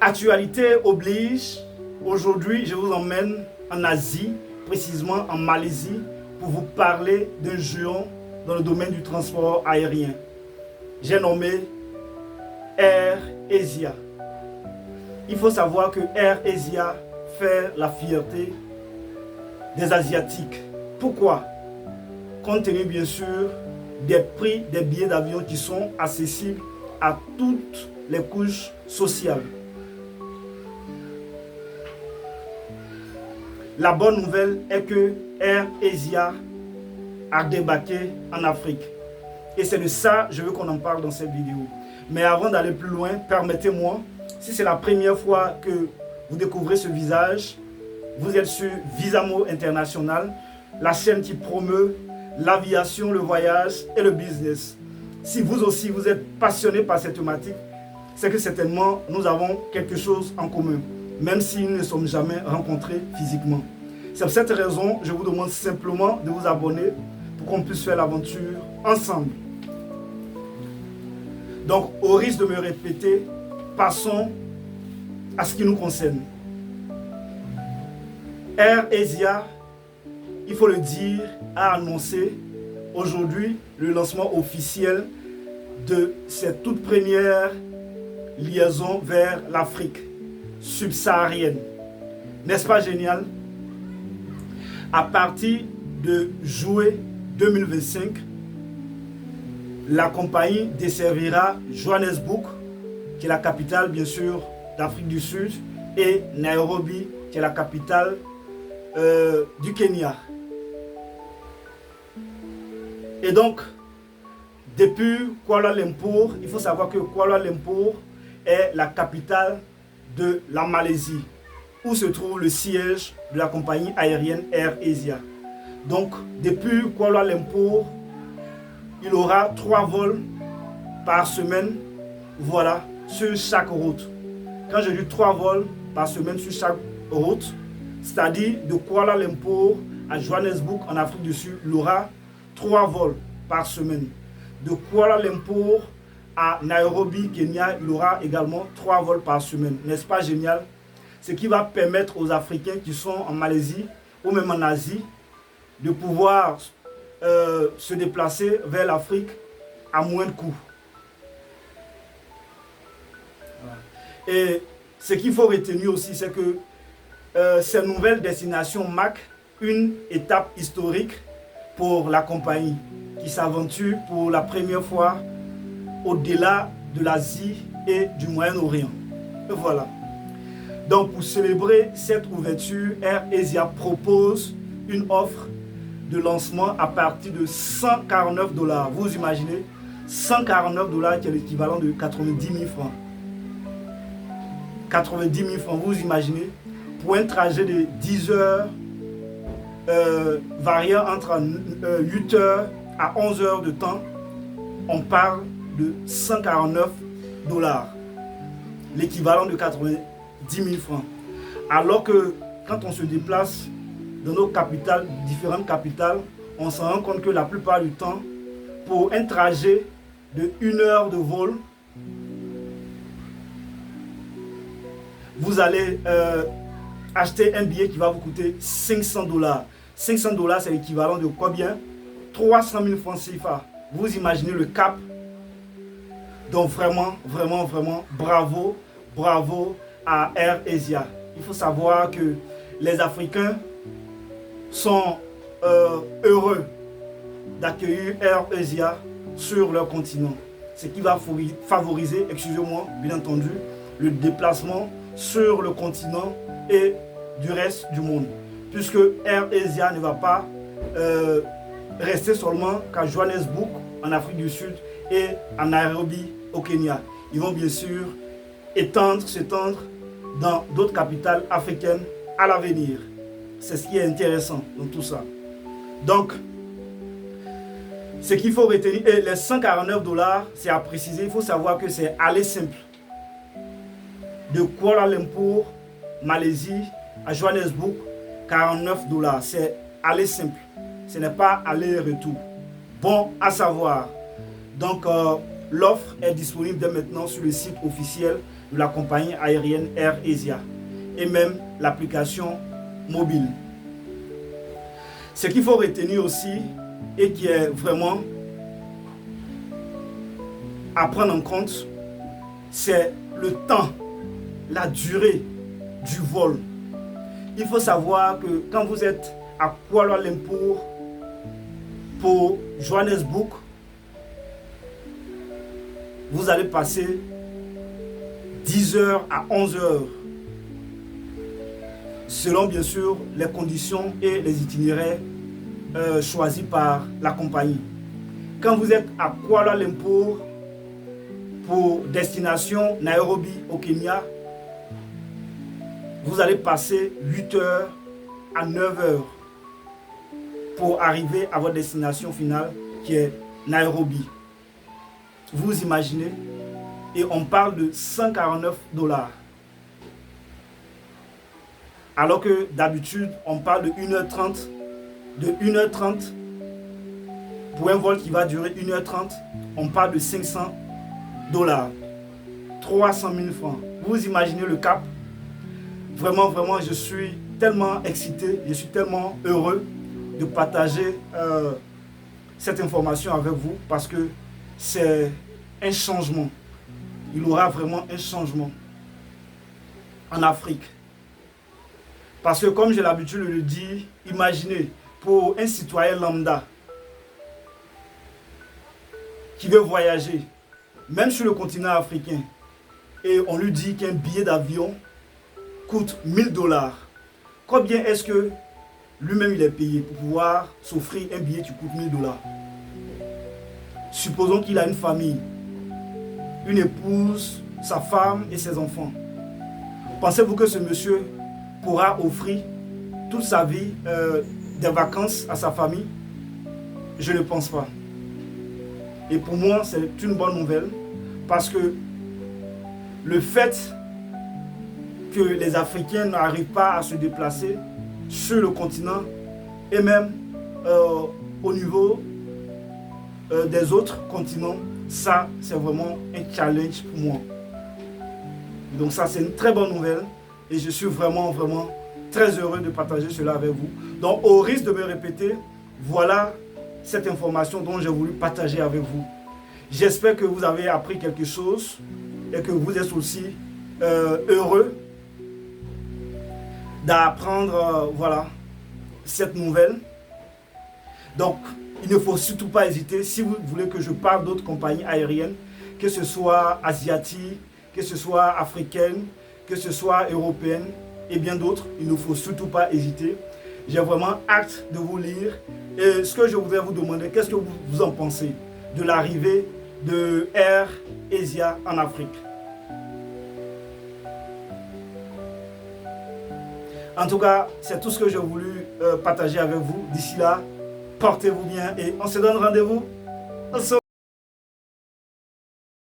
Actualité oblige, aujourd'hui je vous emmène en Asie, précisément en Malaisie, pour vous parler d'un géant dans le domaine du transport aérien. J'ai nommé Air Asia. Il faut savoir que Air Asia fait la fierté des Asiatiques. Pourquoi? Compte tenu bien sûr des prix des billets d'avion qui sont accessibles à toutes les couches sociales. La bonne nouvelle est que Air Asia a débarqué en Afrique. Et c'est de ça que je veux qu'on en parle dans cette vidéo. Mais avant d'aller plus loin, permettez-moi, si c'est la première fois que vous découvrez ce visage, vous êtes sur Visamo International, la chaîne qui promeut l'aviation, le voyage et le business. Si vous aussi vous êtes passionné par cette thématique, c'est que certainement nous avons quelque chose en commun, même si nous ne sommes jamais rencontrés physiquement. C'est pour cette raison que je vous demande simplement de vous abonner pour qu'on puisse faire l'aventure ensemble. Donc, au risque de me répéter, passons à ce qui nous concerne. Air Asia, il faut le dire, a annoncé aujourd'hui le lancement officiel de cette toute première liaison vers l'Afrique subsaharienne. N'est-ce pas génial? À partir de juillet 2025, la compagnie desservira Johannesburg, qui est la capitale bien sûr d'Afrique du Sud, et Nairobi, qui est la capitale du Kenya. Et donc, depuis Kuala Lumpur, il faut savoir que Kuala Lumpur est la capitale de la Malaisie, où se trouve le siège de la compagnie aérienne Air Asia. Donc, depuis Kuala Lumpur, il aura 3 vols par semaine, voilà, sur chaque route. Quand je dis 3 vols par semaine sur chaque route, c'est-à-dire de Kuala Lumpur à Johannesburg en Afrique du Sud, il aura 3 vols par semaine. De Kuala Lumpur à Nairobi, Kenya, il aura également 3 vols par semaine. N'est-ce pas génial? Ce qui va permettre aux Africains qui sont en Malaisie ou même en Asie de pouvoir se déplacer vers l'Afrique à moins de coûts. Et ce qu'il faut retenir aussi, c'est que ces nouvelles destinations marquent une étape historique pour la compagnie qui s'aventure pour la première fois au-delà de l'Asie et du Moyen-Orient. Voilà. Donc pour célébrer cette ouverture, Air Asia propose une offre de lancement à partir de $149. Vous imaginez, $149 qui est l'équivalent de 90 000 francs. 90 000 francs, vous imaginez, pour un trajet de 10 heures, variant entre 8 heures à 11 heures de temps, on parle de $149, l'équivalent de 90 000 francs. Alors que quand on se déplace dans nos capitales, différentes capitales, on se rend compte que la plupart du temps, pour un trajet de 1 heure de vol, vous allez acheter un billet qui va vous coûter $500. $500, c'est l'équivalent de combien? 300 000 francs CFA. Vous imaginez le cap? Donc vraiment, vraiment, vraiment, bravo, bravo à Air Asia. Il faut savoir que les Africains sont heureux d'accueillir Air Asia sur leur continent. Ce qui va favoriser, excusez-moi, bien entendu, le déplacement sur le continent et du reste du monde. Puisque Air Asia ne va pas rester seulement qu'à Johannesburg en Afrique du Sud et à Nairobi au Kenya. Ils vont bien sûr s'étendre dans d'autres capitales africaines à l'avenir. C'est ce qui est intéressant dans tout ça. Donc, ce qu'il faut retenir, et les $149, c'est à préciser, il faut savoir que c'est aller simple. De Kuala Lumpur, Malaisie, à Johannesburg, $49. C'est aller simple. Ce n'est pas aller-retour. Bon à savoir. Donc, L'offre est disponible dès maintenant sur le site officiel de la compagnie aérienne AirAsia et même l'application mobile. Ce qu'il faut retenir aussi et qui est vraiment à prendre en compte, c'est le temps, la durée du vol. Il faut savoir que quand vous êtes à Kuala Lumpur pour Johannesburg, vous allez passer 10 heures à 11 heures, selon bien sûr les conditions et les itinéraires choisis par la compagnie. Quand vous êtes à Kuala Lumpur pour destination Nairobi au Kenya, vous allez passer 8 heures à 9 heures pour arriver à votre destination finale qui est Nairobi. Vous imaginez? Et on parle de 149 $. Alors que d'habitude, on parle de 1h30. De 1h30 pour un vol qui va durer 1h30, on parle de 500 $. 300 000 francs. Vous imaginez le cap? Vraiment, je suis tellement excité, je suis tellement heureux de partager cette information avec vous parce que c'est un changement. Il y aura vraiment un changement en Afrique. Parce que comme j'ai l'habitude de le dire, imaginez pour un citoyen lambda qui veut voyager, même sur le continent africain, et on lui dit qu'un billet d'avion coûte 1 000 $. Combien est-ce que lui-même il est payé pour pouvoir s'offrir un billet qui coûte 1 000 $? Supposons qu'il a une famille, une épouse, sa femme et ses enfants. Pensez-vous que ce monsieur pourra offrir toute sa vie des vacances à sa famille? Je ne pense pas. Et pour moi, c'est une bonne nouvelle parce que le fait que les Africains n'arrivent pas à se déplacer sur le continent et même au niveau des autres continents, ça c'est vraiment un challenge pour moi. Donc ça c'est une très bonne nouvelle et je suis vraiment très heureux de partager cela avec vous. Donc au risque de me répéter, voilà cette information dont j'ai voulu partager avec vous. J'espère que vous avez appris quelque chose et que vous êtes aussi heureux d'apprendre voilà, cette nouvelle. Donc, il ne faut surtout pas hésiter si vous voulez que je parle d'autres compagnies aériennes, que ce soit asiatiques, que ce soit africaines, que ce soit européennes et bien d'autres. Il ne faut surtout pas hésiter. J'ai vraiment hâte de vous lire. Et ce que je voudrais vous demander, qu'est-ce que vous en pensez de l'arrivée de AirAsia en Afrique? En tout cas, c'est tout ce que j'ai voulu partager avec vous. D'ici là, portez-vous bien et on se donne rendez-vous.